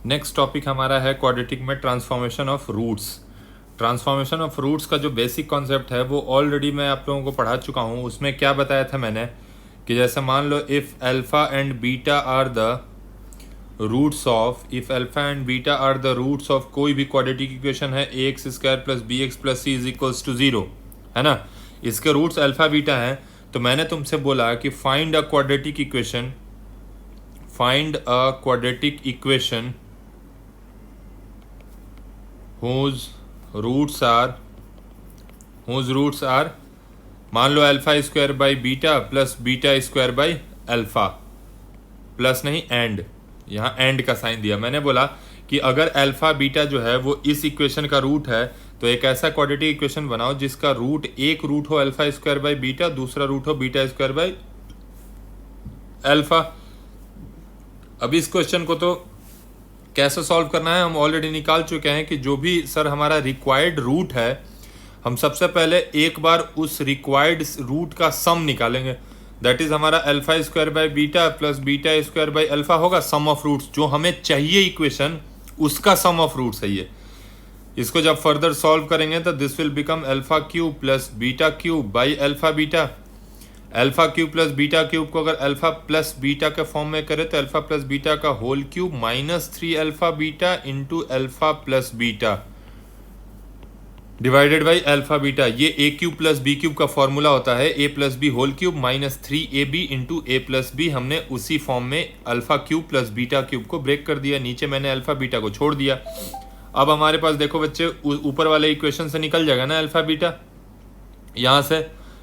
Next topic हमारा है quadratic में transformation of roots. Transformation of roots का जो बेसिक कॉन्सेप्ट है वो ऑलरेडी मैं आप लोगों को पढ़ा चुका हूँ। उसमें क्या बताया था मैंने कि जैसे मान लो if alpha and beta are the roots of कोई भी क्वाड्रेटिक इक्वेशन है ax square plus B X plus C is equals to 0, है ना। इसके रूट्स अल्फ़ा बीटा हैं, तो मैंने तुमसे बोला कि find a quadratic equation whose roots are मान लो alpha square by beta plus beta square by alpha, plus नहीं एंड, यहाँ एंड का साइन दिया। मैंने बोला कि अगर अल्फा बीटा जो है वो इस इक्वेशन का रूट है तो एक ऐसा क्वाड्रेटिक इक्वेशन बनाओ जिसका रूट एक रूट हो अल्फा स्क्वायर बाई बीटा, दूसरा रूट हो बीटा स्क्वायर बाई अल्फा। अब इस क्वेश्चन को तो कैसे सॉल्व करना है हम ऑलरेडी निकाल चुके हैं कि जो भी सर हमारा रिक्वायर्ड रूट है, हम सबसे पहले एक बार उस रिक्वायर्ड रूट का सम निकालेंगे। दैट इज हमारा alpha square by beta plus beta square by alpha होगा सम ऑफ रूट्स। जो हमें चाहिए इक्वेशन उसका सम ऑफ रूट्स है ये। इसको जब फर्दर सॉल्व करेंगे तो this will become alpha cube plus beta cube by alpha beta. Alpha cube plus beta cube को अगर अल्फा प्लस बीटा के फॉर्म में करें तो अल्फा प्लस बीटा का whole cube minus 3 alpha beta into alpha plus beta divided by alpha beta. ये A cube plus B cube का formula होता है, A plus B whole cube minus 3ab into A plus B. हमने उसी form में alpha cube plus beta cube को break कर दिया, नीचे मैंने अल्फा बीटा को छोड़ दिया। अब हमारे पास देखो बच्चे ऊपर वाले इक्वेशन से निकल जाएगा ना अल्फा बीटा।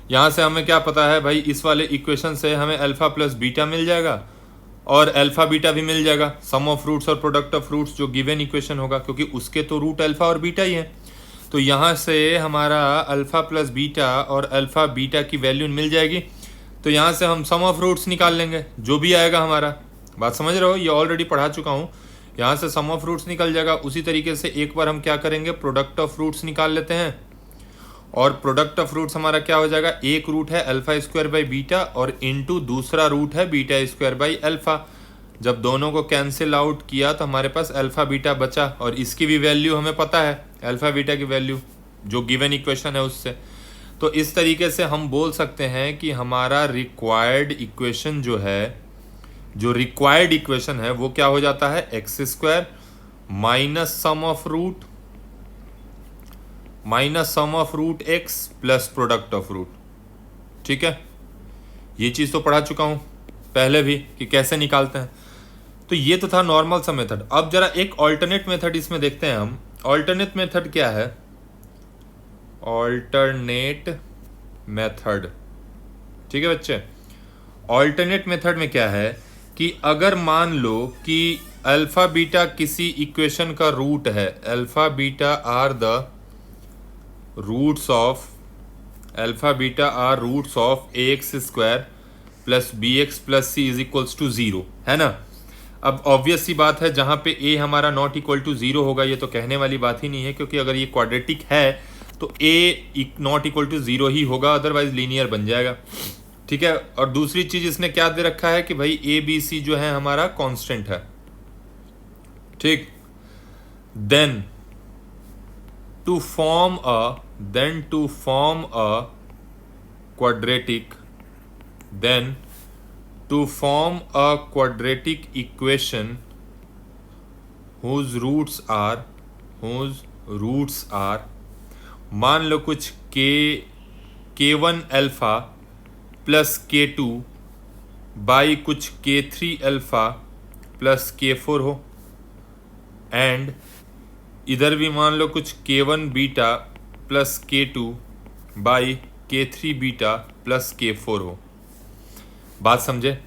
यहाँ से हमें क्या पता है भाई, इस वाले इक्वेशन से हमें अल्फा प्लस बीटा मिल जाएगा और अल्फा बीटा भी मिल जाएगा। सम ऑफ रूट्स और प्रोडक्ट ऑफ रूट्स जो गिवन इक्वेशन होगा, क्योंकि उसके तो रूट अल्फा और बीटा ही है। तो यहाँ से हमारा अल्फा प्लस बीटा और अल्फा बीटा की वैल्यू मिल जाएगी। तो यहाँ से हम सम ऑफ रूट्स निकाल लेंगे, जो भी आएगा हमारा। बात समझ रहे हो, ये ऑलरेडी पढ़ा चुका हूँ। यहाँ से सम ऑफ रूट्स निकल जाएगा। उसी तरीके से एक बार हम क्या करेंगे, प्रोडक्ट ऑफ रूट्स निकाल लेते हैं। और प्रोडक्ट ऑफ रूट्स हमारा क्या हो जाएगा, एक रूट है अल्फा स्क्वायर बाई बीटा और इनटू दूसरा रूट है बीटा स्क्वायर बाई अल्फा। जब दोनों को कैंसिल आउट किया तो हमारे पास अल्फा बीटा बचा, और इसकी भी वैल्यू हमें पता है, अल्फा बीटा की वैल्यू जो गिवन इक्वेशन है उससे। तो इस तरीके से हम बोल सकते हैं कि हमारा रिक्वायर्ड इक्वेशन जो है, जो रिक्वायर्ड इक्वेशन है वो क्या हो जाता है, X square minus sum of root X plus product of root. ठीक है, ये चीज़ तो पढ़ा चुका हूँ पहले भी कि कैसे निकालते हैं। तो ये तो था नॉर्मल सा मेथड। अब जरा एक ऑल्टरनेट मेथड इसमें देखते हैं हम। ऑल्टरनेट मेथड क्या है, ऑल्टरनेट मेथड, ठीक है बच्चे। ऑल्टरनेट मेथड में क्या है कि अगर मान लो कि अल्फा बीटा किसी इक्वेशन का रूट है, alpha beta are roots of ax square plus B X plus C is equals to 0, है ना। अब ऑब्वियस सी बात है, जहाँ पे a हमारा नॉट इक्वल टू 0 होगा, ये तो कहने वाली बात ही नहीं है, क्योंकि अगर ये क्वाड्रेटिक है तो a नॉट इक्वल टू 0 ही होगा, अदरवाइज लीनियर बन जाएगा। ठीक है, और दूसरी चीज इसने क्या दे रखा है कि भाई a b c जो है हमारा कांस्टेंट है। ठीक, then to form a quadratic equation whose roots are मान लो कुछ k1 alpha plus k2 by कुछ k3 अल्फा प्लस k4 हो, एंड इधर भी मान लो कुछ k1 beta plus k2 by k3 beta plus k4 हो। बात समझे,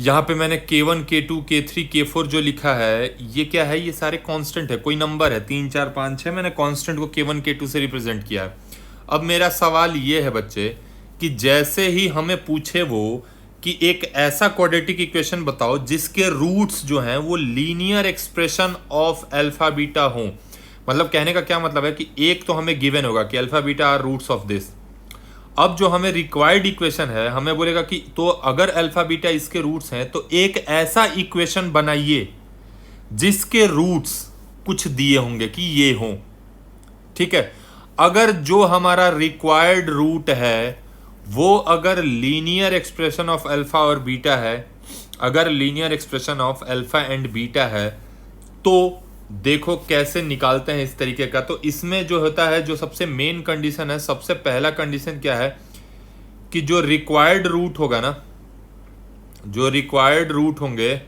यहाँ पे मैंने k1 k2 k3 k4 जो लिखा है ये क्या है, ये सारे कांस्टेंट है, कोई नंबर है 3 4 5 6, मैंने कांस्टेंट को k1 k2 से रिप्रेजेंट किया है। अब मेरा सवाल ये है बच्चे कि जैसे ही हमें पूछे वो कि एक ऐसा क्वाड्रेटिक इक्वेशन बताओ जिसके रूट्स जो हैं वो linear expression of alpha beta हो। मतलब कहने का क्या मतलब है कि एक तो हमें गिवन होगा कि alpha beta are roots of this. अब जो हमें रिक्वायर्ड इक्वेशन है, हमें बोलेगा कि तो अगर अल्फा बीटा इसके रूट्स हैं तो एक ऐसा इक्वेशन बनाइए जिसके रूट्स कुछ दिए होंगे कि ये हों, ठीक है। अगर जो हमारा रिक्वायर्ड रूट है वो अगर लीनियर एक्सप्रेशन ऑफ अल्फा और बीटा है, अगर linear expression of alpha and beta है, तो देखो कैसे निकालते हैं इस तरीके का। तो इसमें जो होता है, जो सबसे मेन कंडीशन है, सबसे पहला कंडीशन क्या है कि जो रिक्वायर्ड रूट होगा ना, जो रिक्वायर्ड रूट होंगे,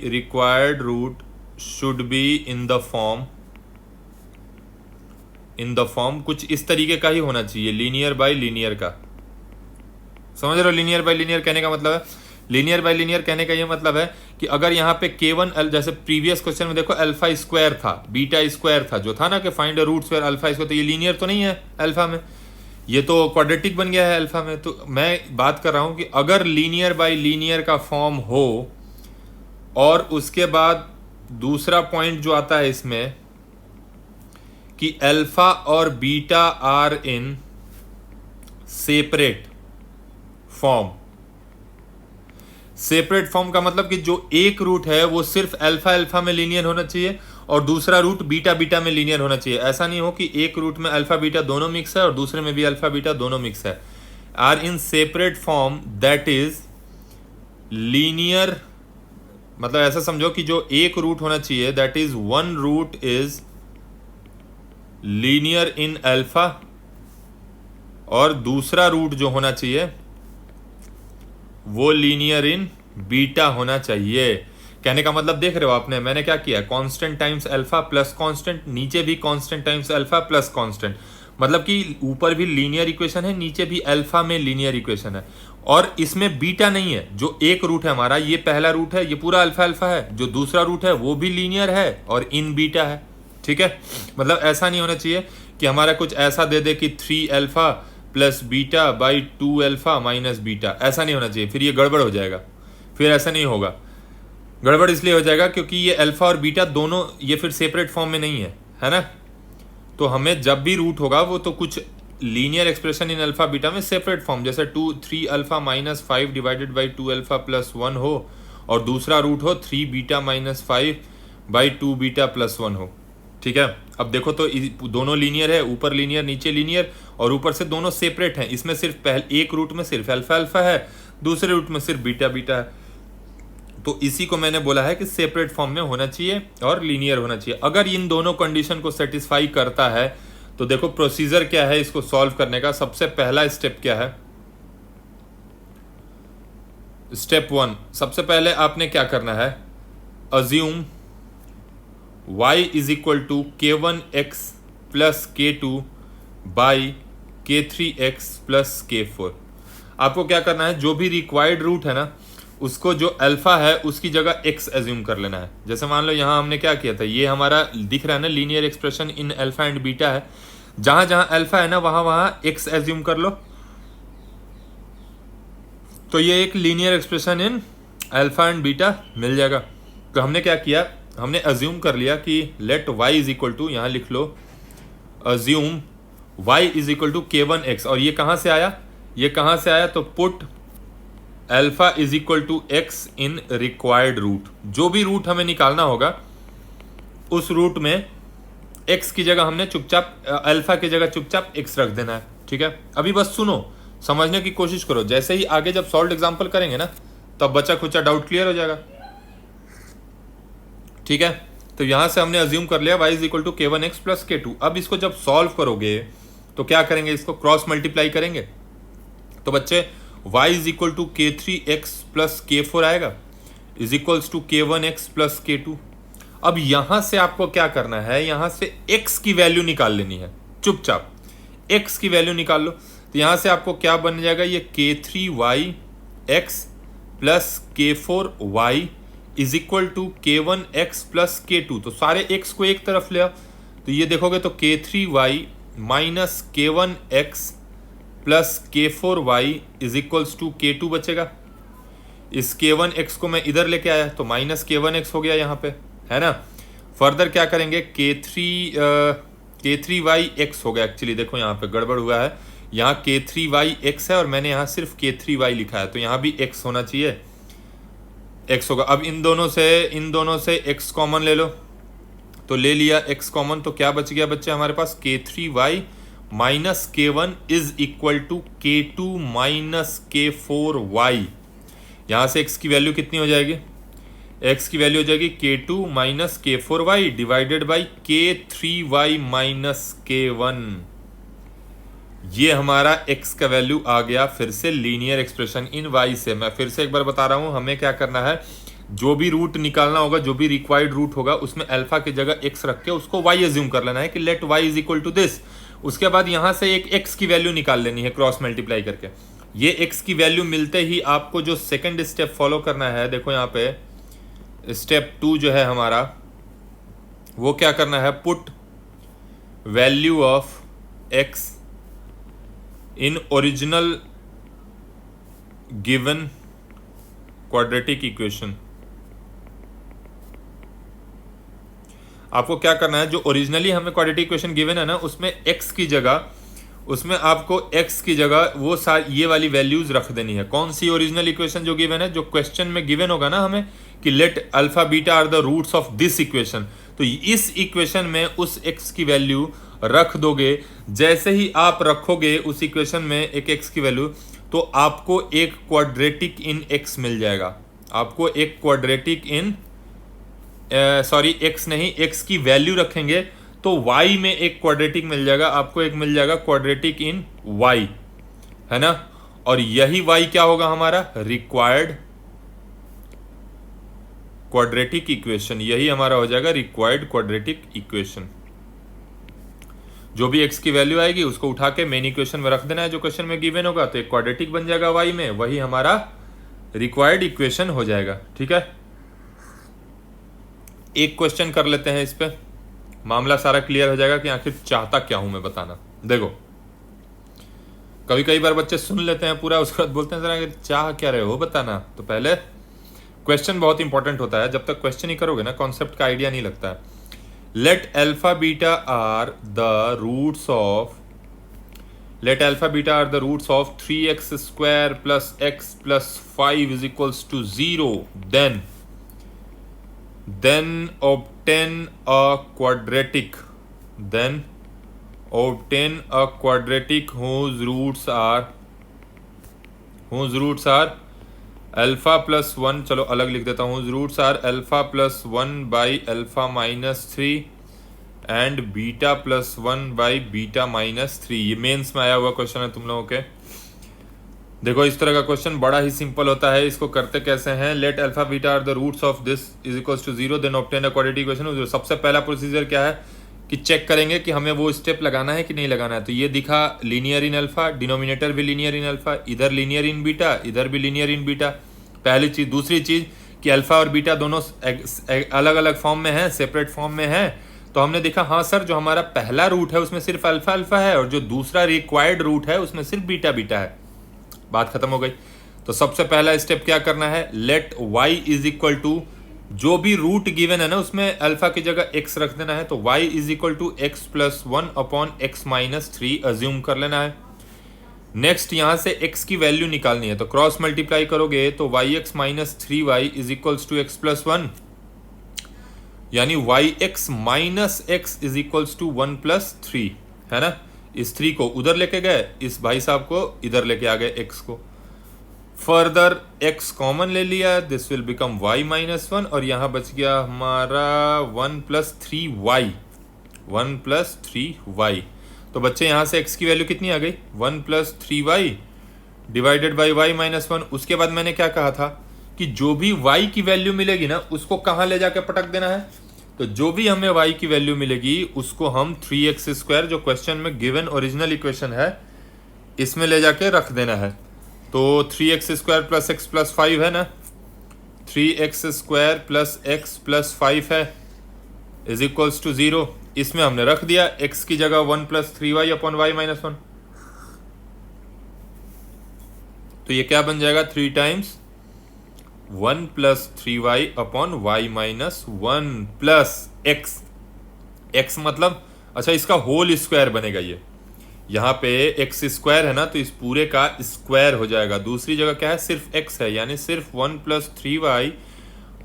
required root should be in the form कुछ इस तरीके का ही होना चाहिए, लीनियर बाय लीनियर का। समझ रहे हो लीनियर बाय लीनियर कहने का मतलब है? लीनियर बाय लीनियर कहने का ये मतलब है कि अगर यहाँ पे K1 जैसे प्रीवियस क्वेश्चन में देखो अल्फा स्क्वायर था, बीटा स्क्वायर था, जो था ना कि find a root square alpha square, तो ये लीनियर तो नहीं है अल्फा में, ये तो क्वाड्रेटिक बन गया है अल्फा में। तो मैं बात कर रहा हूं कि अगर लीनियर बाय लीनियर का फॉर्म हो, और उसके बाद दूसरा पॉइंट जो आता है इसमें कि अल्फा और beta are in separate form. Separate form का मतलब कि जो एक रूट है वो सिर्फ अल्फा अल्फा में लीनियर होना चाहिए और दूसरा रूट बीटा बीटा में लीनियर होना चाहिए। ऐसा नहीं हो कि एक रूट में अल्फा बीटा दोनों मिक्स है और दूसरे में भी अल्फा बीटा दोनों मिक्स है। Are in separate form that is linear, मतलब ऐसा समझो कि जो एक रूट होना चाहिए that is one root is linear in alpha और दूसरा रूट जो होना चाहिए वो लीनियर इन बीटा होना चाहिए। कहने का मतलब देख रहे हो आपने, मैंने क्या किया, constant times alpha plus constant, नीचे भी constant times alpha plus constant, मतलब कि ऊपर भी लीनियर इक्वेशन है, नीचे भी अल्फा में लीनियर इक्वेशन है, और इसमें बीटा नहीं है। जो एक रूट है हमारा, ये पहला रूट है, ये पूरा अल्फा अल्फा है, जो दूसरा रूट है वो भी लीनियर है और इन बीटा है, ठीक है। मतलब ऐसा नहीं होना चाहिए कि हमारा कुछ ऐसा दे दे कि 3 alpha plus beta by 2 alpha minus beta, ऐसा नहीं होना चाहिए, फिर ये गड़बड़ हो जाएगा, फिर ऐसा नहीं होगा। गड़बड़ इसलिए हो जाएगा क्योंकि ये अल्फा और बीटा दोनों ये फिर सेपरेट फॉर्म में नहीं है ना। तो हमें जब भी रूट होगा वो तो कुछ linear expression in alpha beta में सेपरेट फॉर्म, जैसे 3 alpha minus 5 divided by 2 alpha plus 1 हो, और दूसरा रूट हो 3 beta minus 5 by 2 beta plus 1 हो, ठीक है। अब देखो तो दोनों लीनियर है, ऊपर लीनियर नीचे लीनियर, और ऊपर से दोनों सेपरेट हैं। इसमें सिर्फ एक रूट में सिर्फ अल्फा अल्फा है, दूसरे रूट में सिर्फ बीटा बीटा है। तो इसी को मैंने बोला है कि सेपरेट फॉर्म में होना चाहिए और लीनियर होना चाहिए। अगर इन दोनों कंडीशन को सेटिस्फाई करता है तो देखो प्रोसीजर क्या है इसको सॉल्व करने का। सबसे पहला स्टेप क्या है, स्टेप 1, सबसे पहले आपने क्या करना है, assume y is equal to k1x plus k2 by k3x plus k4। आपको क्या करना है, जो भी रिक्वायर्ड रूट है ना उसको जो अल्फा है उसकी जगह x एज्यूम कर लेना है। जैसे मान लो यहाँ हमने क्या किया था, ये हमारा दिख रहा है ना linear expression in alpha and beta है, जहां जहां अल्फा है ना वहां वहां x एज्यूम कर लो, तो ये एक linear expression in alpha and beta मिल जाएगा। तो हमने क्या किया, हमने अज्यूम कर लिया कि let y is equal to, यहाँ लिख लो assume y is equal to k1x, और ये कहाँ से आया, ये कहाँ से आया, तो put alpha is equal to X in required root. जो भी रूट हमें निकालना होगा उस रूट में x की जगह हमने चुपचाप अल्फा की जगह चुपचाप x रख देना है, ठीक है। अभी बस सुनो, समझने की कोशिश करो, जैसे ही आगे जब सॉल्व एग्जाम्पल करेंगे ना तब बचा खुचा डाउट क्लियर हो जाएगा, ठीक है। तो यहां से हमने अज्यूम कर लिया y is equal to k1x plus k2। अब इसको जब सॉल्व करोगे तो क्या करेंगे, इसको क्रॉस मल्टीप्लाई करेंगे, तो बच्चे y is equal to k3x plus k4 आएगा, is equals to k1x plus k2। अब यहां से आपको क्या करना है, यहां से x की वैल्यू निकाल लेनी है, चुपचाप x की वैल्यू निकाल लो। तो यहां से आपको क्या बन जाएगा, ये k3yx plus k4y is equal to k1x plus k2। तो सारे x को एक तरफ ले आओ, तो ये देखोगे तो k3y minus k1x plus k4y is equals to k2 बचेगा। इस k1x को मैं इधर लेके आया तो माइनस k1x हो गया यहाँ पे, है ना। फर्दर क्या करेंगे, k3y(x) हो गया, एक्चुअली देखो यहाँ पे गड़बड़ हुआ है, यहाँ k3y(x) है और मैंने यहाँ सिर्फ k3y लिखा है, तो यहाँ भी x होना चाहिए। x होगा। अब इन दोनों से x कॉमन ले लो, तो ले लिया x कॉमन, तो क्या बच गया बच्चे हमारे पास, k3y minus k1 is equal to k2 minus k4y। यहां से x की वैल्यू कितनी हो जाएगी, x की वैल्यू हो जाएगी k2 minus k4y divided by k3y minus k1। ये हमारा x का वैल्यू आ गया फिर से लीनियर एक्सप्रेशन इन y से। मैं फिर से एक बार बता रहा हूं, हमें क्या करना है, जो भी रूट निकालना होगा, जो भी रिक्वायर्ड रूट होगा, उसमें अल्फा की जगह x रख के उसको y एज्यूम कर लेना है कि let y is equal to this. उसके बाद यहां से एक x की वैल्यू निकाल लेनी है क्रॉस मल्टीप्लाई करके। ये x की वैल्यू मिलते ही आपको जो सेकंड स्टेप फॉलो करना है, देखो यहाँ पे स्टेप 2 जो है हमारा, वो क्या करना है, put value of x in original given quadratic equation. आपको क्या करना है, जो ओरिजिनली हमें क्वाड्रेटिक इक्वेशन गिवन है ना, उसमें x की जगह, उसमें आपको x की जगह वो ये वाली वैल्यूज रख देनी है। कौन सी ओरिजिनल इक्वेशन जो गिवन है, जो क्वेश्चन में गिवन होगा ना हमें कि let alpha beta are the roots of this equation, तो इस इक्वेशन में उस x की वैल्यू रख दोगे। जैसे ही आप रखोगे उस इक्वेशन में एक x की वैल्यू, तो आपको एक क्वाड्रेटिक इन x मिल जाएगा। आपको एक क्वाड्रेटिक इन सॉरी x नहीं, x की वैल्यू रखेंगे तो y में एक क्वाड्रेटिक मिल जाएगा, आपको एक मिल जाएगा क्वाड्रेटिक इन y, है ना। और यही y क्या होगा हमारा, रिक्वायर्ड क्वाड्रेटिक इक्वेशन। यही हमारा हो जाएगा रिक्वायर्ड क्वाड्रेटिक इक्वेशन। जो भी x की वैल्यू आएगी उसको उठा के मेन इक्वेशन में रख देना है जो क्वेश्चन में गिवन होगा, तो एक क्वाड्रेटिक बन जाएगा y में, वही हमारा रिक्वायर्ड इक्वेशन हो जाएगा। ठीक है, एक क्वेश्चन कर लेते हैं, इस पे मामला सारा क्लियर हो जाएगा कि आखिर चाहता क्या हूं मैं बताना। देखो, कई बार बच्चे सुन लेते हैं पूरा, उसके बाद बोलते हैं जरा चाह क्या रहे हो बताना। तो पहले क्वेश्चन बहुत इंपॉर्टेंट होता है, जब तक क्वेश्चन ही करोगे ना कॉन्सेप्ट का आइडिया नहीं लगता है। Let alpha beta are the roots of, let alpha beta are the roots of 3x square plus x plus 5 is equals to 0, then obtain a quadratic, whose roots are alpha plus 1, चलो अलग लिख देता हूँ, whose roots are alpha plus 1 by alpha minus 3 and beta plus 1 by beta minus 3। ये mains में आया हुआ question है तुम लोगों के। देखो, इस तरह का क्वेश्चन बड़ा ही सिंपल होता है। इसको करते कैसे हैं, let alpha beta are the roots of this is equals to 0, then obtain a quadratic equation. सबसे पहला प्रोसीजर क्या है कि चेक करेंगे कि हमें वो स्टेप लगाना है कि नहीं लगाना है। तो ये दिखा लीनियर इन अल्फा, डिनोमिनेटर भी लीनियर इन अल्फा, इधर लीनियर इन बीटा, इधर भी लीनियर इन बीटा, पहली चीज। दूसरी चीज कि अल्फा और बीटा दोनों अलग अलग फॉर्म में है, सेपरेट फॉर्म में है। तो हमने देखा हाँ सर, जो हमारा पहला रूट है उसमें सिर्फ अल्फा अल्फा है, और जो दूसरा रिक्वायर्ड रूट है उसमें सिर्फ बीटा बीटा है। बात खत्म हो गई। तो सबसे पहला स्टेप क्या करना है, let y is equal to, जो भी रूट गिवन है ना उसमें अल्फा की जगह x रख देना है। तो y is equal to x plus 1 upon x minus 3 assume कर लेना है। नेक्स्ट यहां से x की वैल्यू निकालनी है, तो क्रॉस मल्टीप्लाई करोगे तो yx minus 3y is equals to x plus 1, यानी yx minus x is equals to 1 plus 3, है ना। इस 3 को उधर लेके गए, इस भाई साहब को इधर लेके आ गए x को। फर्दर x कॉमन ले लिया, this will become y minus 1, और यहां बच गया हमारा 1 प्लस 3y, 1 प्लस 3y। तो बच्चे यहां से x की वैल्यू कितनी आ गई, 1 plus 3y divided by y minus 1। उसके बाद मैंने क्या कहा था कि जो भी y की वैल्यू मिलेगी ना उसको कहां ले जाके पटक देना है। तो जो भी हमें y की वैल्यू मिलेगी उसको हम 3x स्क्वायर, जो क्वेश्चन में गिवन ओरिजिनल इक्वेशन है, इसमें ले जाके रख देना है। तो 3x square plus x plus 5 है ना, 3x square plus x plus 5 है इज इक्वल्स टू 0। इसमें हमने रख दिया x की जगह 1 plus 3y upon y minus 1। तो ये क्या बन जाएगा, 3 times 1 plus 3y upon y minus 1 plus x, x मतलब अच्छा इसका होल स्क्वायर बनेगा। ये यहाँ पे x स्क्वायर है ना, तो इस पूरे का स्क्वायर हो जाएगा। दूसरी जगह क्या है, सिर्फ x है, यानी सिर्फ 1 plus 3y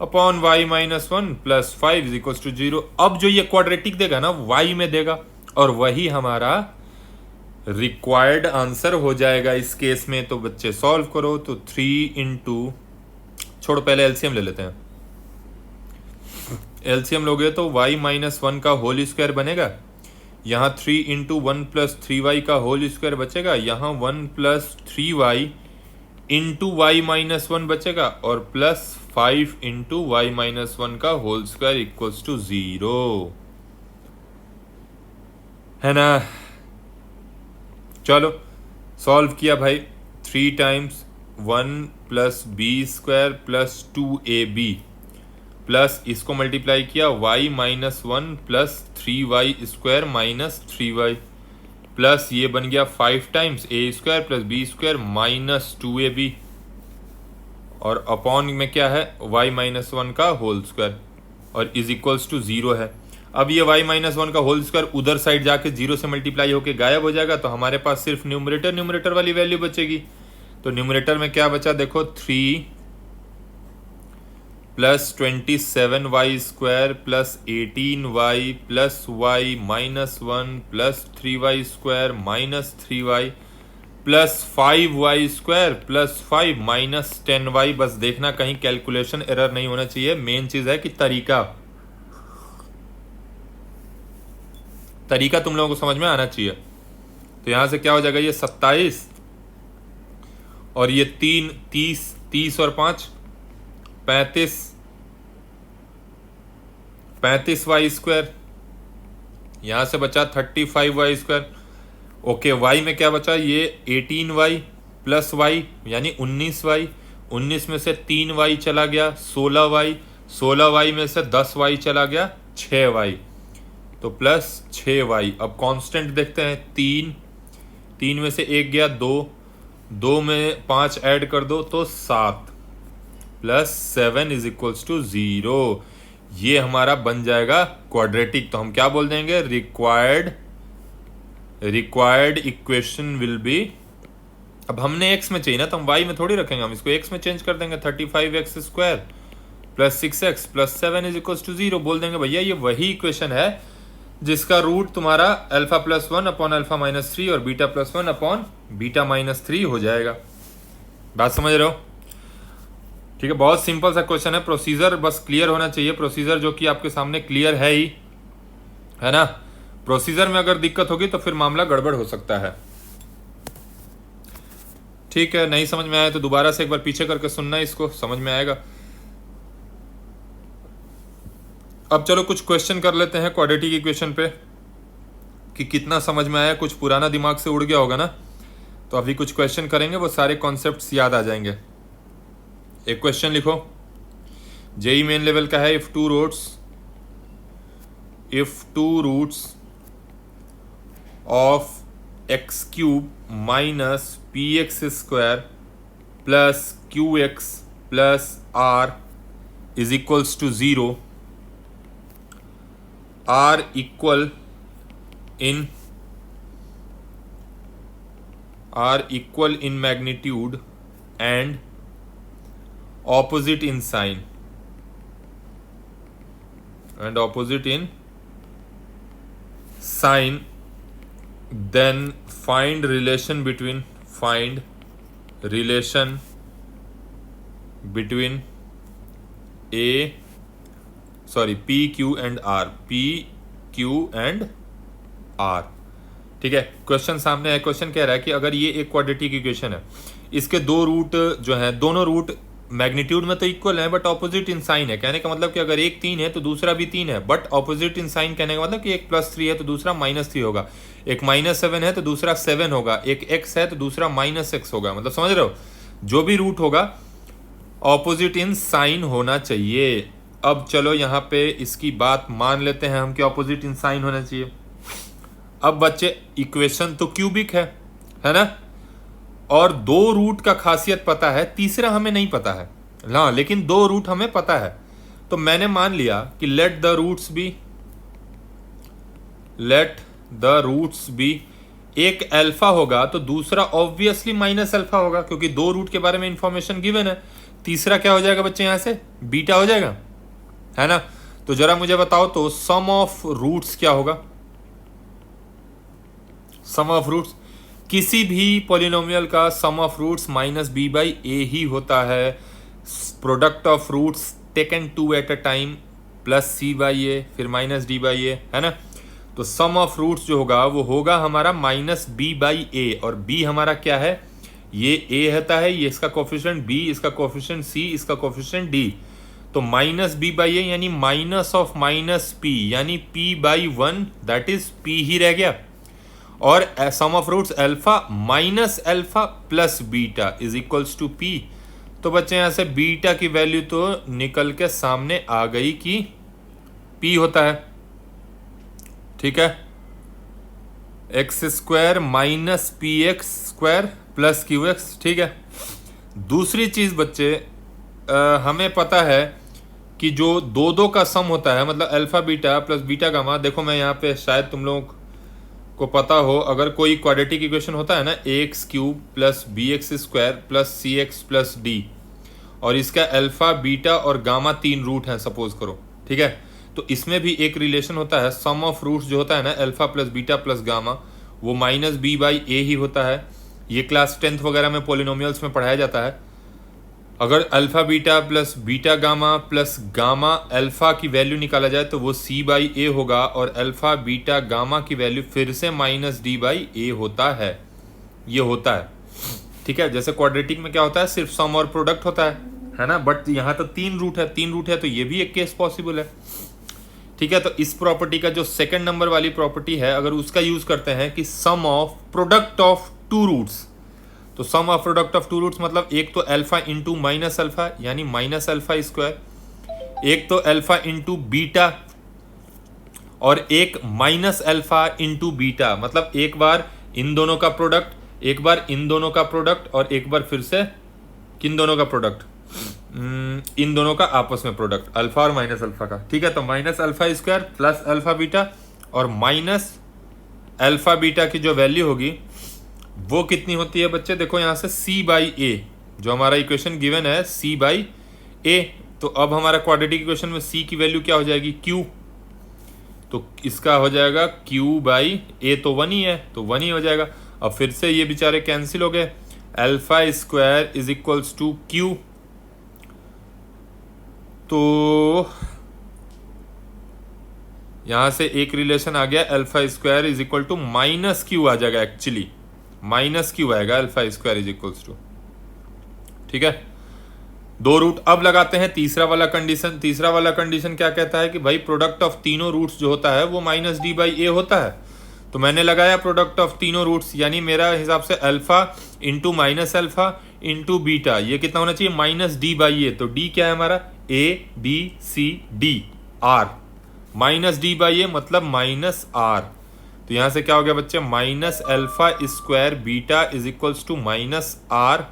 upon y minus 1 plus 5 is equal to 0। अब जो ये क्वाड्रेटिक देगा ना y में देगा, और वही हमारा रिक्वायर्ड आंसर हो जाएगा इस केस में। तो बच्चे सॉल्व करो। तो 3 इंटू, छोड़ो पहले एलसीएम ले लेते हैं। एलसीएम लोगे तो y माइनस 1 का होल स्क्वायर बनेगा, यहाँ 3 इंटू 1 प्लस 3y का होल स्क्वायर बचेगा, यहाँ 1 plus 3y into Y minus 1 बचेगा, और प्लस 5 इंटू वाई माइनस 1 का होल स्क्वायर इक्वल्स टू 0, है ना। चलो सॉल्व किया भाई। 3 times 1 plus B square plus 2ab plus इसको मल्टीप्लाई किया y minus 1 plus 3y square minus 3y plus ये बन गया 5 times A square plus B square minus 2ab, और अपॉन में क्या है y माइनस 1 का होल स्क्वायर, और इज इक्वल्स टू 0 है। अब ये y माइनस 1 का होल स्क्वायर उधर साइड जाके 0 से मल्टीप्लाई होके गायब हो जाएगा, तो हमारे पास सिर्फ न्यूमरेटर वाली वैल्यू बचेगी। तो न्यूमरेटर में क्या बचा देखो, 3 plus 27y square plus 18y plus y minus 1 plus 3y square minus 3y plus 5y square plus 5 minus 10y। बस देखना कहीं कैलकुलेशन एरर नहीं होना चाहिए। मेन चीज है कि तरीका तुम लोगों को समझ में आना चाहिए। तो यहां से क्या हो जाएगा, ये 27 और ये 3 30 और 5 35y स्क्वायर, यहां से बचा 35y स्क्वायर। ओके, y में क्या बचा, ये 18y प्लस y यानी 19y, 19 में से 3y चला गया 16y, 16y में से 10y चला गया 6y, तो प्लस 6y। अब कांस्टेंट देखते हैं, 3 में से 1 गया 2 में 5 ऐड कर दो तो 7 प्लस 7 इज इक्वल्स टू 0। ये हमारा बन जाएगा क्वाड्रेटिक। तो हम क्या बोल देंगे, रिक्वायर्ड इक्वेशन विल बी, अब हमने x में चाहिए ना तो हम y में थोड़ी रखेंगे, हम इसको x में चेंज कर देंगे। 35x square plus 6x plus 7 is equals to 0 बोल देंगे। भैया ये वही इक्वेशन है जिसका रूट तुम्हारा alpha plus 1 upon alpha minus 3 और beta plus 1 upon beta minus 3 हो जाएगा। बात समझ रहे हो? ठीक है, बहुत सिंपल सा क्वेश्चन है। प्रोसीजर बस क्लियर होना चाहिए, प्रोसीजर जो कि आपके सामने क्लियर है ही, है ना। प्रोसीजर में अगर दिक्कत होगी तो फिर मामला गड़बड़ हो सकता है। ठीक है, नहीं समझ में आया तो दोबारा से एक बार पीछे करके सुनना, इसको समझ में आएगा। अब चलो कुछ क्वेश्चन कर लेते हैं क्वाड्रेटिक इक्वेशन पे कि कितना समझ में आया। कुछ पुराना दिमाग से उड़ गया होगा ना, तो अभी कुछ क्वेश्चन करेंगे, वो सारे कॉन्सेप्ट्स याद आ जाएंगे। एक क्वेश्चन लिखो, जेई मेन लेवल का है। If two roots of x cube minus P X square plus Q x plus are is equals to 0, are equal in magnitude and opposite in sign, then find relation between P, Q and R। ठीक है, question सामने है। Question कह रहा है कि अगर ये एक क्वाड्रेटिक इक्वेशन है, इसके दो रूट जो है, दोनों रूट मैग्नीट्यूड में तो इक्वल है बट ऑपोजिट इन साइन है। कहने का मतलब कि अगर एक 3 है तो दूसरा भी 3 है, बट ऑपोजिट इन साइन कहने का मतलब कि एक +3 है तो दूसरा -3 होगा, एक -7 है तो दूसरा 7 होगा, एक x है तो दूसरा -x होगा। मतलब समझ रहे हो, जो भी रूट होगा ऑपोजिट इन साइन होना चाहिए। अब चलो यहाँ पे इसकी बात मान लेते हैं हम कि ऑपोजिट इन साइन होना चाहिए। अब बच्चे इक्वेशन तो क्यूबिक है ना, और 2 रूट का खासियत पता है, तीसरा हमें नहीं पता है ना, लेकिन 2 रूट हमें पता है। तो मैंने मान लिया कि लेट द रूट्स बी एक अल्फा होगा तो दूसरा ऑब्वियसली माइनस अल्फा होगा, क्योंकि 2 रूट के बारे में इंफॉर्मेशन गिवन है। तीसरा क्या हो जाएगा बच्चे, यहां से बीटा हो जाएगा, है ना। तो जरा मुझे बताओ तो सम ऑफ रूट्स क्या होगा। सम ऑफ रूट्स किसी भी पॉलिनोमियल का sum of roots minus B by A ही होता है। Product of roots taken two at a time plus C by A फिर माइनस डी बाई ए, है ना। तो सम ऑफ रूट्स जो होगा वो होगा हमारा माइनस बी बाई ए, और बी हमारा क्या है, ये ए होता है, ये इसका कोफिशिएंट बी, इसका कोफिशिएंट सी, इसका कोफिशिएंट डी। तो माइनस बी बाई ए यानी माइनस ऑफ माइनस पी, यानी P by one, that is P ही रह गया। और sum of roots alpha minus alpha plus beta is equals to P. तो बच्चे यहां से बीटा की वैल्यू तो निकल के सामने आ गई कि पी होता है, ठीक है। X square minus P X square plus Q x, ठीक है। दूसरी चीज बच्चे हमें पता है कि जो दो दो का सम होता है, मतलब alpha beta plus beta gamma, देखो मैं यहाँ पे शायद तुम लोग को पता हो, अगर कोई क्वाड्रेटिक इक्वेशन होता है ना, ए x cube plus B x square plus सी एक्स प्लस डी, और इसका अल्फा बीटा और गामा तीन रूट हैं सपोज करो, ठीक है। तो इसमें भी एक रिलेशन होता है, सम ऑफ रूट्स जो होता है ना alpha plus beta plus gamma, वो माइनस बी बाई ए ही होता है। ये क्लास 10th वगैरह में पॉलिनोमियल्स में पढ़ाया जाता है। अगर alpha beta plus beta gamma plus gamma alpha की वैल्यू निकाला जाए तो वो सी बाई ए होगा, और अल्फा बीटा गामा की वैल्यू फिर से माइनस डी बाई ए होता है। ये होता है, ठीक है। जैसे क्वाड्रेटिक में क्या होता है, सिर्फ सम और प्रोडक्ट होता है ना। बट यहाँ तो तीन रूट है, तो ये भी एक केस पॉसिबल है, ठीक है। तो इस प्रॉपर्टी का जो सेकंड नंबर वाली प्रॉपर्टी है, अगर उसका यूज करते हैं कि sum of product of two roots, तो sum of product of two roots मतलब एक तो अल्फा इंटू माइनस अल्फा यानी माइनस अल्फा स्क्वायर, एक तो अल्फा इंटू बीटा, और एक माइनस अल्फा इंटू बीटा, मतलब एक बार इन दोनों का प्रोडक्ट, एक बार इन दोनों का प्रोडक्ट, और एक बार फिर से किन दोनों का प्रोडक्ट, इन दोनों का आपस में प्रोडक्ट, अल्फा और माइनस अल्फा का, ठीक है। तो minus alpha square plus alpha beta, और माइनस अल्फा बीटा की जो वैल्यू होगी वो कितनी होती है बच्चे, देखो यहां से c बाई ए, जो हमारा इक्वेशन गिवन है c बाई ए। तो अब हमारा क्वाड्रेटिक इक्वेशन में c की वैल्यू क्या हो जाएगी, q। तो इसका हो जाएगा q बाई ए, तो 1 ही है, तो 1 ही हो जाएगा। अब फिर से ये बेचारे कैंसिल हो गए, alpha square is equals to q। तो यहां से एक रिलेशन आ गया, alpha square is equal to minus Q आ जाएगा, एक्चुअली माइनस क्यू आएगा alpha square is equals to, ठीक है। दो रूट अब लगाते हैं तीसरा वाला कंडीशन। तीसरा वाला कंडीशन क्या कहता है कि भाई प्रोडक्ट ऑफ तीनों रूट्स जो होता है वो माइनस डी बाई ए होता है। तो मैंने लगाया प्रोडक्ट ऑफ तीनों रूट्स, यानी मेरा हिसाब से alpha into minus alpha into beta, ये कितना होना चाहिए, माइनस डी बाई ए। तो डी क्या है हमारा, A B C D R, minus D by ए मतलब माइनस आर। तो यहां से क्या हो गया बच्चे, minus alpha square beta is equals to minus R,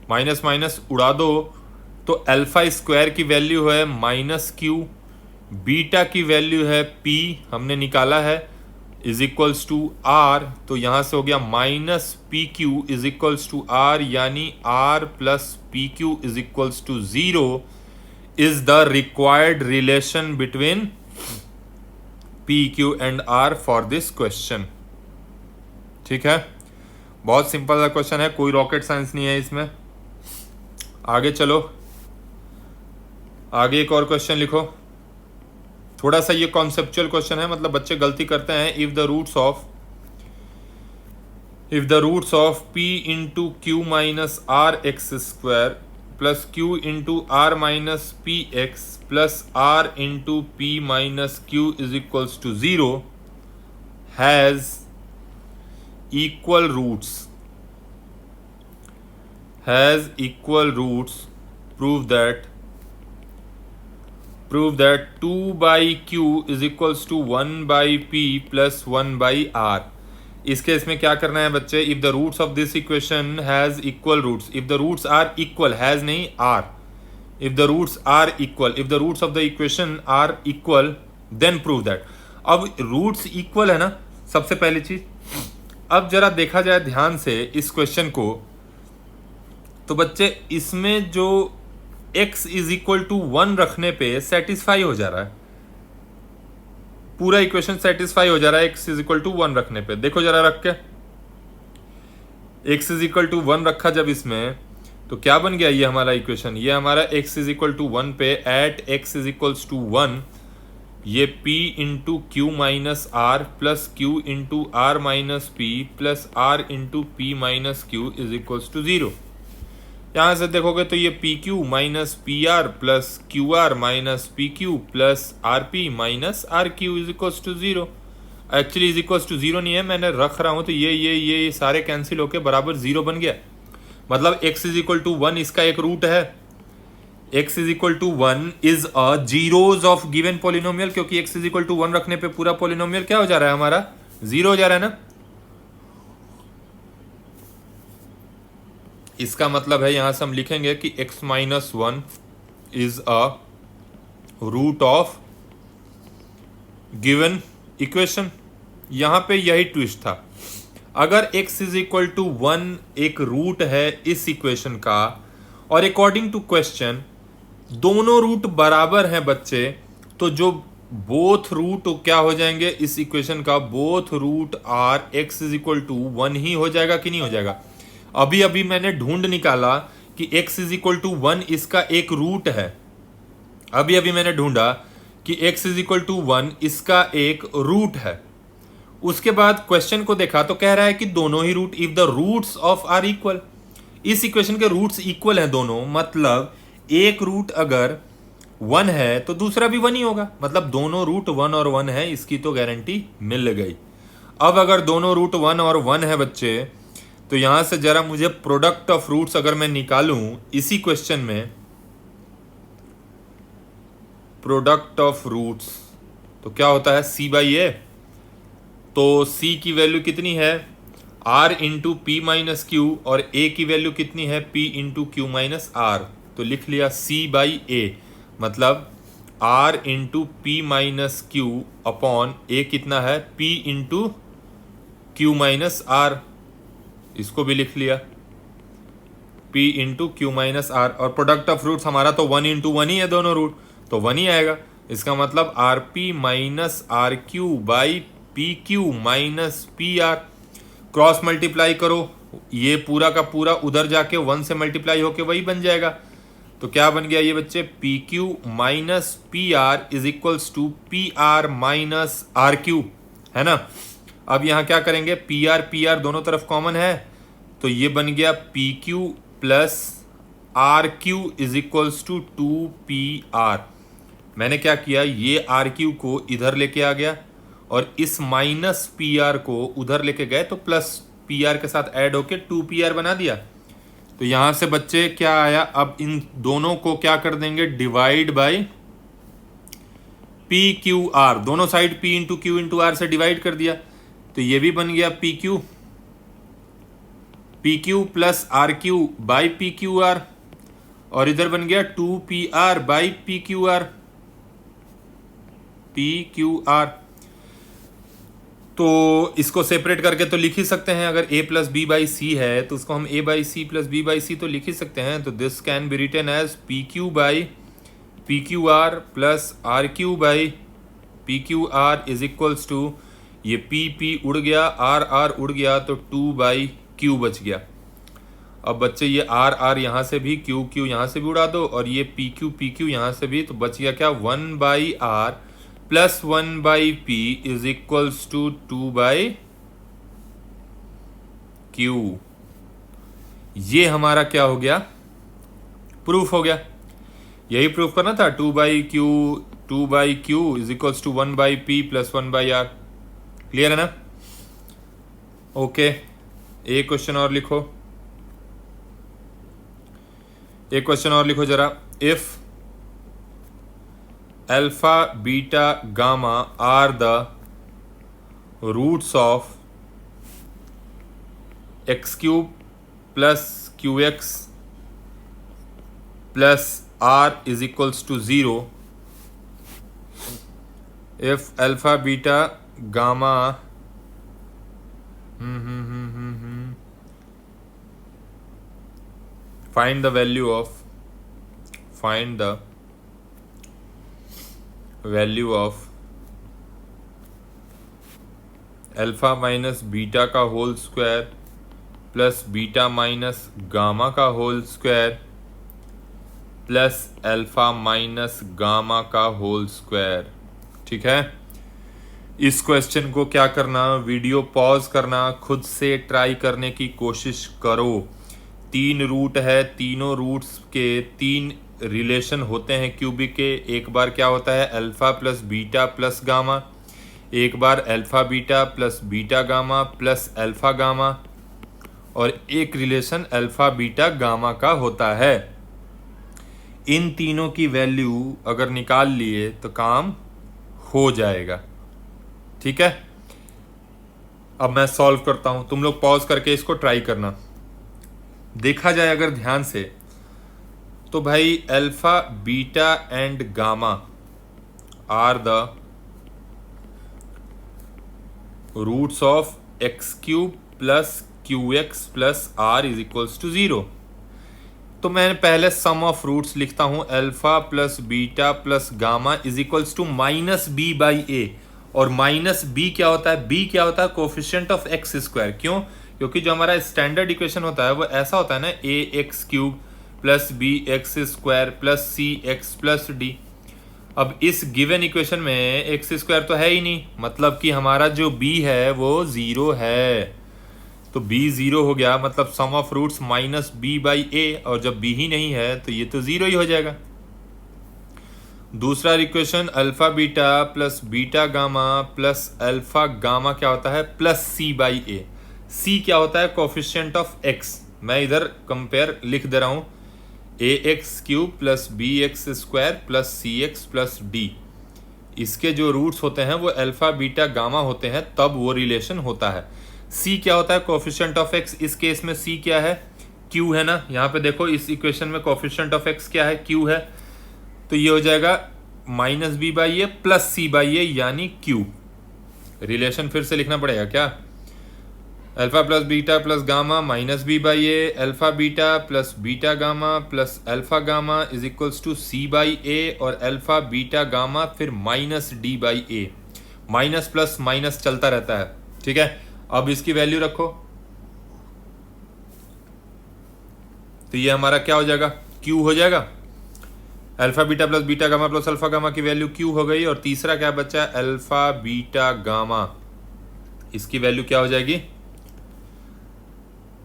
minus minus उड़ा दो, तो अल्फा स्क्वायर की वैल्यू है माइनस क्यू, बीटा की वैल्यू है पी हमने निकाला है, इज इक्वल्स टू आर। तो यहां से हो गया minus P Q is equals to R, यानी R plus P Q is equals to 0 is the required relation between P, Q and R for this question, ठीक है। बहुत सिंपल सा क्वेश्चन है, कोई रॉकेट साइंस नहीं है इसमें। आगे चलो, आगे एक और क्वेश्चन लिखो। थोड़ा सा ये कॉन्सेप्चुअल क्वेश्चन है, मतलब बच्चे गलती करते हैं। If the roots of P into q minus r x square plus q into r minus P x plus r into p minus q is equals to 0 has equal roots, prove that 2 by q is equals to 1 by p plus 1 by r. इस case में क्या करना है बच्चे, if the roots of this equation has equal roots, if the roots are equal, has नहीं are, if the roots are equal, if the roots of the equation are equal then prove that। अब roots equal है ना सबसे पहली चीज। अब जरा देखा जाए ध्यान से इस क्वेश्चन को, तो बच्चे इसमें जो x इज इक्वल टू 1 रखने पे सेटिस्फाई हो जा रहा है, पूरा इक्वेशन सेटिस्फाई हो जा रहा है x इज इक्वल टू 1 रखने पे। देखो जरा रख के, x इज इक्वल टू 1 रखा जब इसमें, तो क्या बन गया ये हमारा इक्वेशन, ये हमारा x इज इक्वल टू 1 पे at x is equals to 1 ये p into q minus r plus q into r minus p plus r into p minus q is equals to 0। यहाँ से देखोगे तो ये p q minus p r plus q r minus P Q plus r p minus r q is equals to 0। Actually is equals to 0 नहीं है, मैंने रख रहा हूँ तो ये सारे कैंसिल होके बराबर 0 बन गया। मतलब x इज इक्वल टू 1 इसका एक रूट है, x is equal to 1 is a zeros of given polynomial, क्योंकि x इज इक्वल टू 1 रखने पे पूरा पॉलिनोमियल क्या हो जा रहा है हमारा, 0 हो जा रहा है ना। इसका मतलब है यहां से हम लिखेंगे कि x minus 1 is a root of given equation. यहां पे यही ट्विस्ट था, अगर x इज इक्वल टू 1 एक रूट है इस इक्वेशन का और अकॉर्डिंग टू क्वेश्चन दोनों रूट बराबर हैं बच्चे, तो जो बोथ रूट क्या हो जाएंगे इस इक्वेशन का, both root are x is equal to 1 ही हो जाएगा कि नहीं हो जाएगा। अभी अभी मैंने ढूंढ निकाला कि x इज इक्वल टू 1 इसका एक रूट है, अभी अभी मैंने ढूंढा कि x इज इक्वल टू 1 इसका एक रूट है। उसके बाद क्वेश्चन को देखा तो कह रहा है कि दोनों ही root, if the roots of are equal, इस इक्वेशन के रूट्स इक्वल हैं दोनों, मतलब एक रूट अगर 1 है तो दूसरा भी 1 ही होगा, मतलब दोनों रूट 1 और 1 है, इसकी तो गारंटी मिल गई। अब अगर दोनों रूट 1 और 1 है बच्चे, तो यहां से जरा मुझे प्रोडक्ट ऑफ रूट्स अगर मैं निकालूं इसी क्वेश्चन में, प्रोडक्ट ऑफ रूट्स तो क्या होता है c बाई ए, तो c की वैल्यू कितनी है r into p minus q और a की वैल्यू कितनी है p into q minus r, तो लिख लिया c बाई ए, मतलब r into p minus q upon a कितना है p into q minus r, इसको भी लिख लिया p into q minus r. और प्रोडक्ट ऑफ रूट्स हमारा तो 1 इंटू 1 ही है दोनों रूट, तो 1 ही आएगा। इसका मतलब r p minus r Q by P q minus p r, cross multiply करो, ये पूरा का पूरा उधर जाके 1 से मल्टीप्लाई होके वही बन जाएगा। तो क्या बन गया ये बच्चे, p q minus p r is equals to p r minus r q, है ना। अब यहाँ क्या करेंगे, पी आर दोनों तरफ कॉमन है, तो ये बन गया P Q plus are q is equals to 2pr। मैंने क्या किया, ये आर क्यू को इधर लेके आ गया और इस माइनस पी आर को उधर लेके गए, तो प्लस पी आर के साथ ऐड होके 2pr बना दिया। तो यहां से बच्चे क्या आया, अब इन दोनों को क्या कर देंगे, divide by P Q R, दोनों side p into Q into R से डिवाइड कर दिया, तो ये भी बन गया P Q plus are Q by P Q R, और इधर बन गया 2pr by P Q are. तो इसको सेपरेट करके तो लिख ही सकते हैं, अगर a plus B by C है तो उसको हम a by C plus B by C तो लिख ही सकते हैं। तो this can be written as P Q by P Q R plus are Q by P Q R is equals to, ये p उड़ गया, r उड़ गया, तो 2 बाई क्यू बच गया। अब बच्चे ये r यहाँ से भी, q यहाँ से भी उड़ा दो, और ये p q यहाँ से भी, तो बच गया क्या, 1 by r plus 1 by p is equals to 2 by q. ये हमारा क्या हो गया, प्रूफ हो गया। यही प्रूफ करना था, 2 by q is equals to 1 by p plus 1 by r. Clear है ना। ओके, एक क्वेश्चन और लिखो, एक क्वेश्चन और लिखो जरा। If alpha beta gamma are the roots of x cube plus Q x plus are is equals to 0, if alpha beta gamma find the value of alpha minus beta का whole square plus beta minus gamma का whole square plus alpha minus gamma का whole square. ठीक है, इस question को क्या करना, video pause करना, खुद से ट्राई करने की कोशिश करो। 3 रूट है, तीनों रूट्स के 3 रिलेशन होते हैं क्यूबिक के। एक बार क्या होता है alpha plus beta plus gamma, एक बार alpha beta plus beta gamma plus alpha gamma, और एक रिलेशन अल्फा बीटा गामा का होता है। इन तीनों की वैल्यू अगर निकाल लिए तो काम हो जाएगा। ठीक है, अब मैं सॉल्व करता हूं, तुम लोग पॉज करके इसको ट्राई करना। देखा जाए अगर ध्यान से तो भाई alpha beta and gamma are the roots of x cube plus Q x plus are is equals to 0। तो मैं पहले सम ऑफ रूट्स लिखता हूं, alpha plus beta plus gamma is equals to minus B by a. और minus B क्या होता है, B क्या होता है कोफिशिएंट ऑफ एक्स स्क्वायर। क्यों, क्योंकि जो हमारा स्टैंडर्ड इक्वेशन होता है वो ऐसा होता है ना, ए x cube plus B x square plus सी एक्स प्लस डी। अब इस गिवन इक्वेशन में एक्स स्क्वायर तो है ही नहीं, मतलब कि हमारा जो बी है वो 0 है। तो b 0 हो गया, मतलब sum of roots minus B by a, और जब b ही नहीं है तो ये तो 0 ही हो जाएगा। दूसरा equation alpha beta plus beta gamma plus alpha gamma क्या होता है plus c by A. c क्या होता है कोफिशिएंट ऑफ x। मैं इधर कंपेयर लिख दे रहा हूं, a x cube plus B x square plus C x plus d. इसके जो रूट्स होते हैं वो अल्फा बीटा गामा होते हैं, तब वो रिलेशन होता है। c क्या होता है कोफिशिएंट ऑफ x। इस केस में c क्या है, q है ना। यहाँ पे देखो इस इक्वेशन में कोफिशिएंट ऑफ x क्या है, q है। तो ये हो जाएगा minus B by a plus C by ए यानी q। रिलेशन फिर से लिखना पड़ेगा क्या, alpha plus beta plus gamma minus B by a, alpha beta plus beta gamma plus alpha gamma is equals to c by a, और alpha beta gamma फिर minus D by a. Minus plus minus चलता रहता है। ठीक है, अब इसकी value रखो तो ये हमारा क्या हो जाएगा, Q हो जाएगा। Alpha beta plus beta gamma plus alpha gamma की वैल्यू Q हो गई, और तीसरा क्या बचा अल्फा बीटा गामा, इसकी वैल्यू क्या हो जाएगी,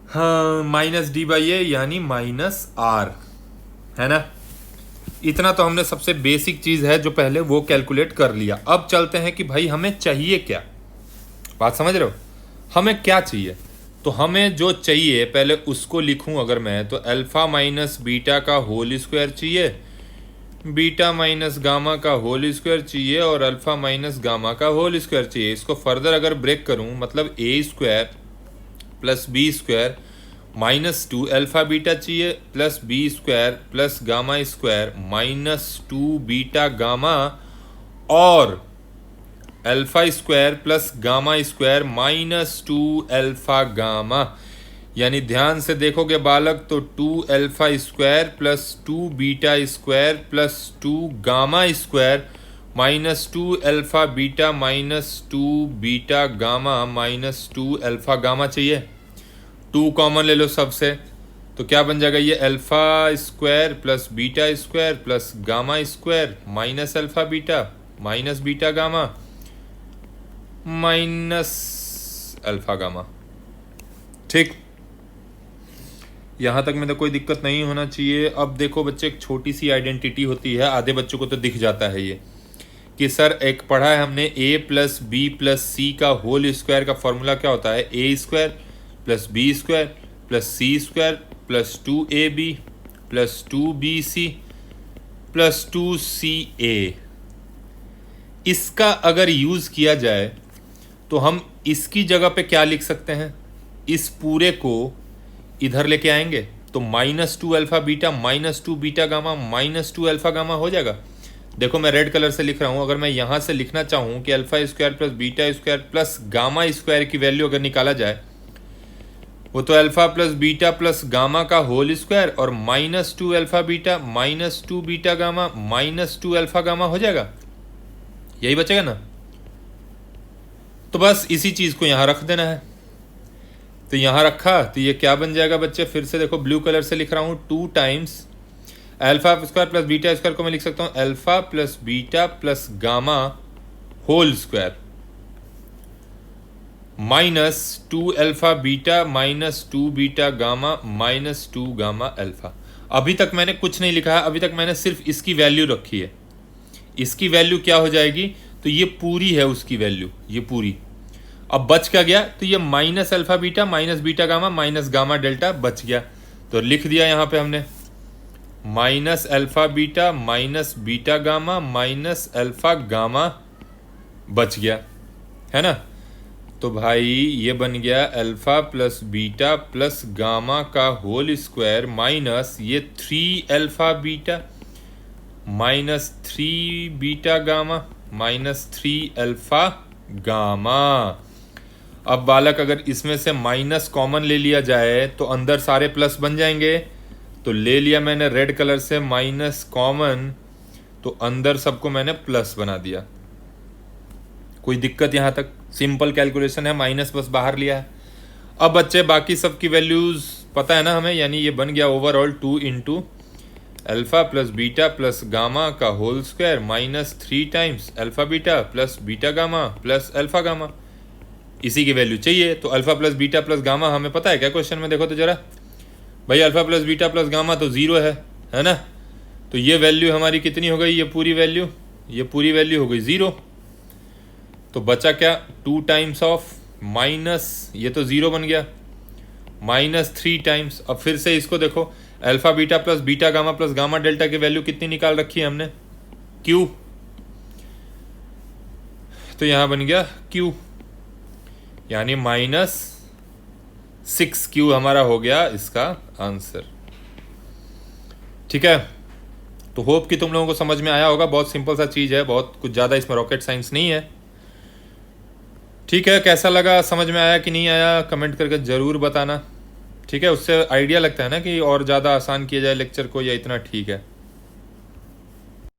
हाँ माइनस डी बाई ए यानी माइनस आर, है ना। इतना तो हमने सबसे बेसिक चीज है जो पहले वो कैलकुलेट कर लिया। अब चलते हैं कि भाई हमें चाहिए क्या, बात समझ रहे हो, हमें क्या चाहिए। तो हमें जो चाहिए पहले उसको लिखूं अगर मैं, तो अल्फा माइनस बीटा का होल स्क्वायर चाहिए, बीटा माइनस गामा का होल स्क्वायर चाहिए, और अल्फा माइनस गामा का होल स्क्वायर चाहिए। इसको फर्दर अगर ब्रेक करूं, मतलब a square plus B square minus 2 alpha beta चाहिए plus B square plus gamma square minus 2 beta gamma, और alpha square plus gamma square minus 2 alpha gamma. यानी ध्यान से देखोगे बालक तो 2 alpha square plus 2 beta square plus 2 gamma square minus 2 alpha beta minus 2 beta gamma minus 2 alpha gamma चाहिए। 2 common ले लो सबसे, तो क्या बन जाएगा ये alpha square plus beta square plus gamma square minus alpha beta minus beta gamma minus alpha gamma. ठीक, यहां तक में तो कोई दिक्कत नहीं होना चाहिए। अब देखो बच्चे, एक छोटी सी आइडेंटिटी होती है, आधे बच्चों को तो दिख जाता है ये, कि सर एक पढ़ा है हमने a plus b plus c का होल स्क्वायर का फॉर्मूला क्या होता है, a square plus B square plus c square plus 2ab plus 2bc plus 2ca। इसका अगर यूज किया जाए तो हम इसकी जगह पे क्या लिख सकते हैं, इस पूरे को इधर लेके आएंगे तो minus 2 alpha beta minus 2 beta gamma minus 2 alpha gamma हो जाएगा। देखो मैं रेड कलर से लिख रहा हूं, अगर मैं यहां से लिखना चाहूं कि alpha square plus beta square plus gamma square की वैल्यू अगर निकाला जाए वो तो alpha plus beta plus gamma का होल स्क्वायर और -2 alpha beta -2 beta gamma -2 alpha gamma हो जाएगा, यही बचेगा ना। तो बस इसी चीज को यहां रख देना है। तो यहां रखा तो ये क्या बन जाएगा बच्चे, फिर से देखो ब्लू कलर से लिख रहा हूं, 2 times alpha square plus beta square को मैं लिख सकता हूं alpha plus beta plus gamma whole square -2 alpha beta -2 beta gamma -2 gamma alpha. अभी तक मैंने कुछ नहीं लिखा है, अभी तक मैंने सिर्फ इसकी वैल्यू रखी है। इसकी वैल्यू क्या हो जाएगी, तो ये पूरी है उसकी वैल्यू, ये पूरी। अब बच क्या गया, तो ये minus alpha beta minus beta gamma minus gamma delta बच गया। तो लिख दिया यहाँ पे हमने minus alpha beta minus beta gamma minus alpha gamma बच गया, है ना। तो भाई ये बन गया alpha plus beta plus gamma का होल स्क्वायर माइनस ये 3 alpha beta minus 3 beta gamma minus 3 alpha gamma. अब बालक अगर इसमें से माइनस कॉमन ले लिया जाए तो अंदर सारे प्लस बन जाएंगे। तो ले लिया मैंने रेड कलर से माइनस कॉमन, तो अंदर सबको मैंने प्लस बना दिया। कोई दिक्कत यहाँ तक? सिंपल कैलकुलेशन है, माइनस बस बाहर लिया है। अब बच्चे बाकी सब की वैल्यूज पता है ना हमें, यानी ये बन गया overall 2 into alpha plus beta plus gamma का whole square minus 3 times alpha beta plus beta gamma plus alpha gamma. इसी की वैल्यू चाहिए। तो alpha plus beta plus gamma हमें पता है क्या क्वेश्चन में, देखो तो जरा भाई, alpha plus beta plus gamma तो 0 है ना। तो ये वैल्यू हमारी कितनी हो गई, ये पूरी वैल्यू हो गई 0। तो बचा क्या, 2 टाइम्स ऑफ माइनस, ये तो 0 बन गया, माइनस 3 टाइम्स। अब फिर से इसको देखो, alpha beta plus beta gamma plus gamma delta की वैल्यू कितनी निकाल रखी है हमने, Q। तो यहां बन गया Q, यानी -6Q हमारा हो गया इसका आंसर। ठीक है, तो होप कि तुम लोगों को समझ में आया होगा। बहुत सिंपल सा चीज है, बहुत कुछ ज़्यादा इसमें रॉकेट साइंस नहीं है। ठीक है, कैसा लगा, समझ में आया कि नहीं आया, कमेंट करके ज़रूर बताना। ठीक है, उससे आइडिया लगता है ना कि और ज़्यादा आसान किया जाए लेक्चर को, या इतना ठीक है।